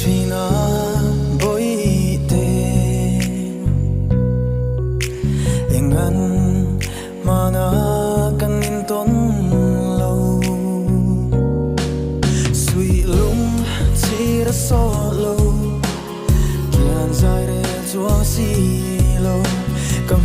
Trina bối tên Engan mana kan in ton lâu Sweet lung chỉ đã so lâu Kian dài để chuang si lâu Cầm